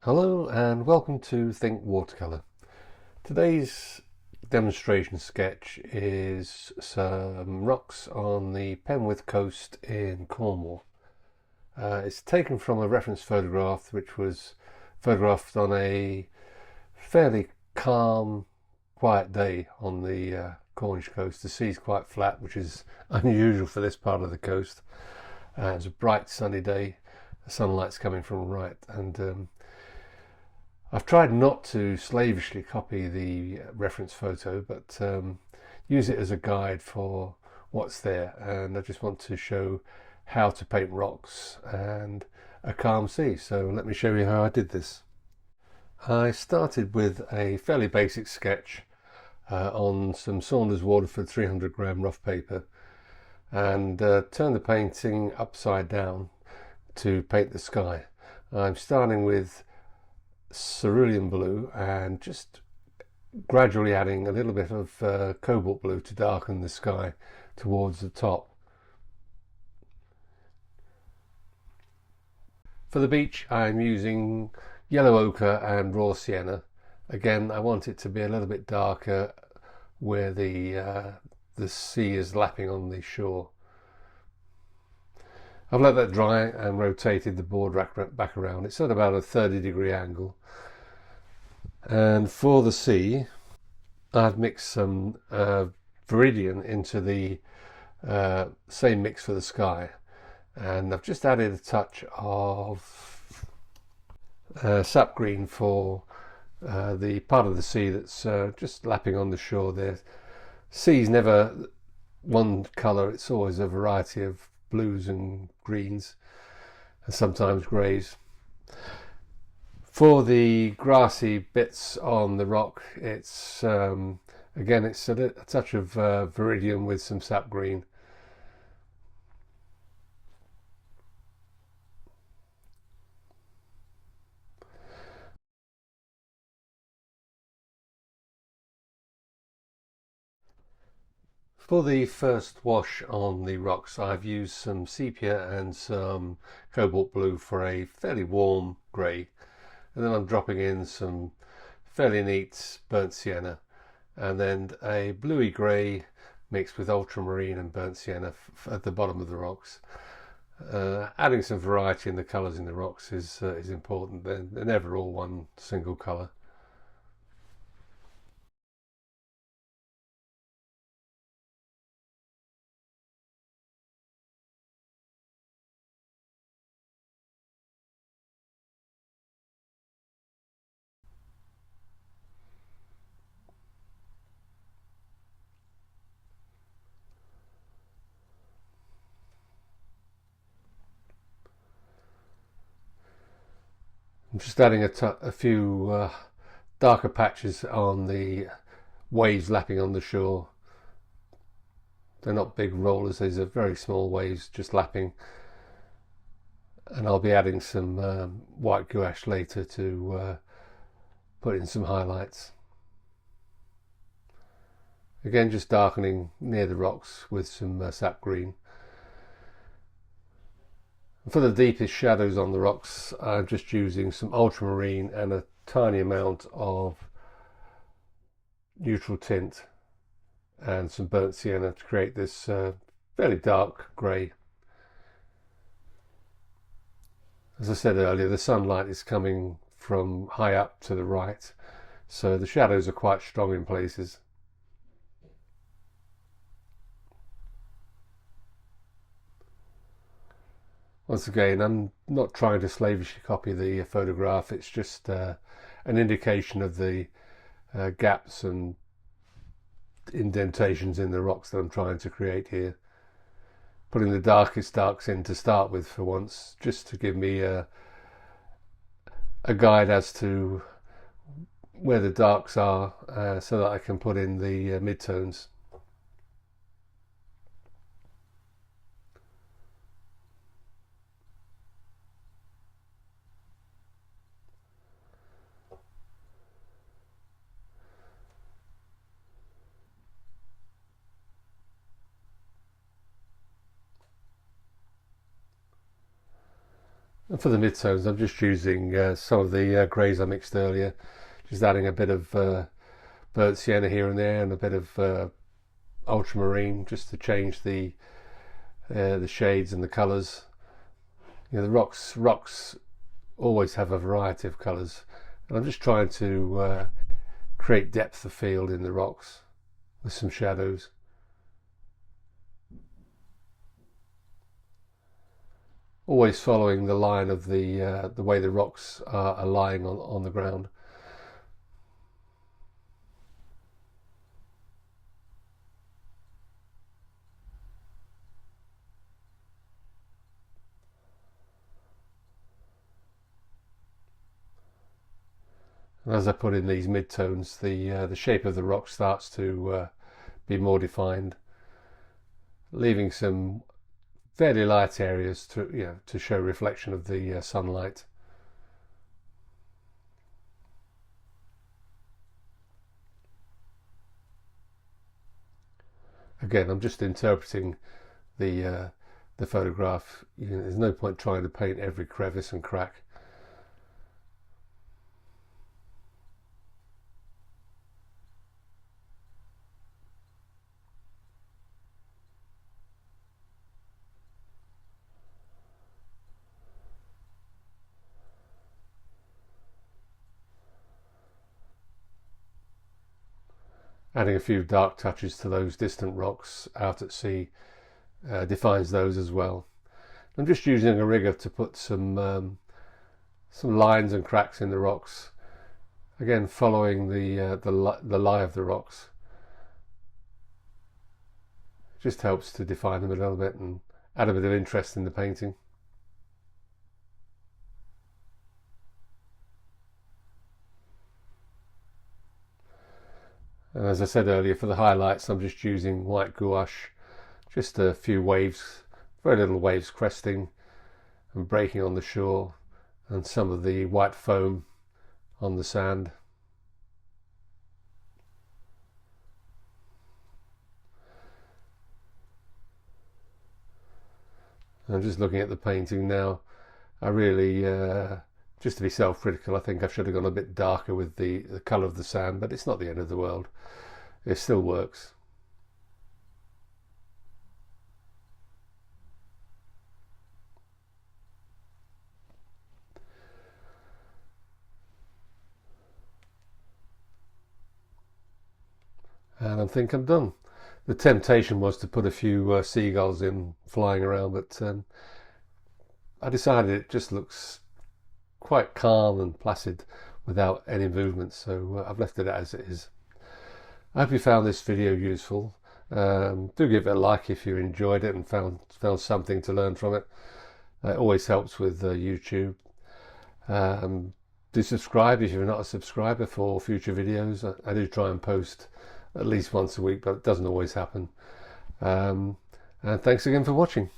Hello and welcome to Think Watercolour. Today's demonstration sketch is some rocks on the Penwith coast in Cornwall. It's taken from a reference photograph which was photographed on a fairly calm, quiet day on the Cornish coast. The sea's quite flat, which is unusual for this part of the coast. It's a bright sunny day. The sunlight's coming from the right, and I've tried not to slavishly copy the reference photo, but use it as a guide for what's there. And I just want to show how to paint rocks and a calm sea. So let me show you how I did this. I started with a fairly basic sketch on some Saunders Waterford 300 gram rough paper, and turned the painting upside down to paint the sky. I'm starting with cerulean blue and just gradually adding a little bit of cobalt blue to darken the sky towards the top. For the beach, I'm using yellow ochre and raw sienna. Again, I want it to be a little bit darker where the sea is lapping on the shore. I've let that dry and rotated the board back around. It's at about a 30-degree angle. And for the sea, I've mixed some viridian into the same mix for the sky. And I've just added a touch of sap green for the part of the sea that's just lapping on the shore there. Sea's never one colour, it's always a variety of blues and greens and sometimes greys. For the grassy bits on the rock, it's again it's a touch of viridian with some sap green. For the first wash on the rocks, I've used some sepia and some cobalt blue for a fairly warm grey, and then I'm dropping in some fairly neat burnt sienna, and then a bluey grey mixed with ultramarine and burnt sienna at the bottom of the rocks. Adding some variety in the colours in the rocks is important. They're never all one single colour. I'm just adding a few darker patches on the waves lapping on the shore. They're not big rollers, these are very small waves just lapping. And I'll be adding some white gouache later to put in some highlights. Again, just darkening near the rocks with some sap green. For the deepest shadows on the rocks, I'm just using some ultramarine and a tiny amount of neutral tint and some burnt sienna to create this fairly dark grey. As I said earlier, the sunlight is coming from high up to the right, so the shadows are quite strong in places. Once again, I'm not trying to slavishly copy the photograph, it's just an indication of the gaps and indentations in the rocks that I'm trying to create here. Putting the darkest darks in to start with for once, just to give me a guide as to where the darks are, so that I can put in the midtones. And for the midtones, I'm just using some of the greys I mixed earlier, just adding a bit of burnt sienna here and there and a bit of ultramarine just to change the shades and the colours. You know, the rocks always have a variety of colours, and I'm just trying to create depth of field in the rocks with some shadows. Always following the line of the way the rocks are lying on the ground. And as I put in these midtones, the shape of the rock starts to be more defined, leaving some fairly light areas to show reflection of the sunlight. Again, I'm just interpreting the photograph. You know, there's no point trying to paint every crevice and crack. Adding a few dark touches to those distant rocks out at sea defines those as well. I'm just using a rigger to put some lines and cracks in the rocks. Again, following the lie of the rocks. It just helps to define them a little bit and add a bit of interest in the painting. And as I said earlier, for the highlights, I'm just using white gouache, just a few waves, very little waves cresting and breaking on the shore, and some of the white foam on the sand. And I'm just looking at the painting now. I really, just to be self-critical, I think I should have gone a bit darker with the colour of the sand, but it's not the end of the world. It still works. And I think I'm done. The temptation was to put a few seagulls in flying around, but I decided it just looks quite calm and placid without any movement, so I've left it as it is. I hope you found this video useful. Do give it a like if you enjoyed it and found something to learn from it. It always helps with YouTube. Do subscribe if you're not a subscriber for future videos. I do try and post at least once a week, but it doesn't always happen. And thanks again for watching.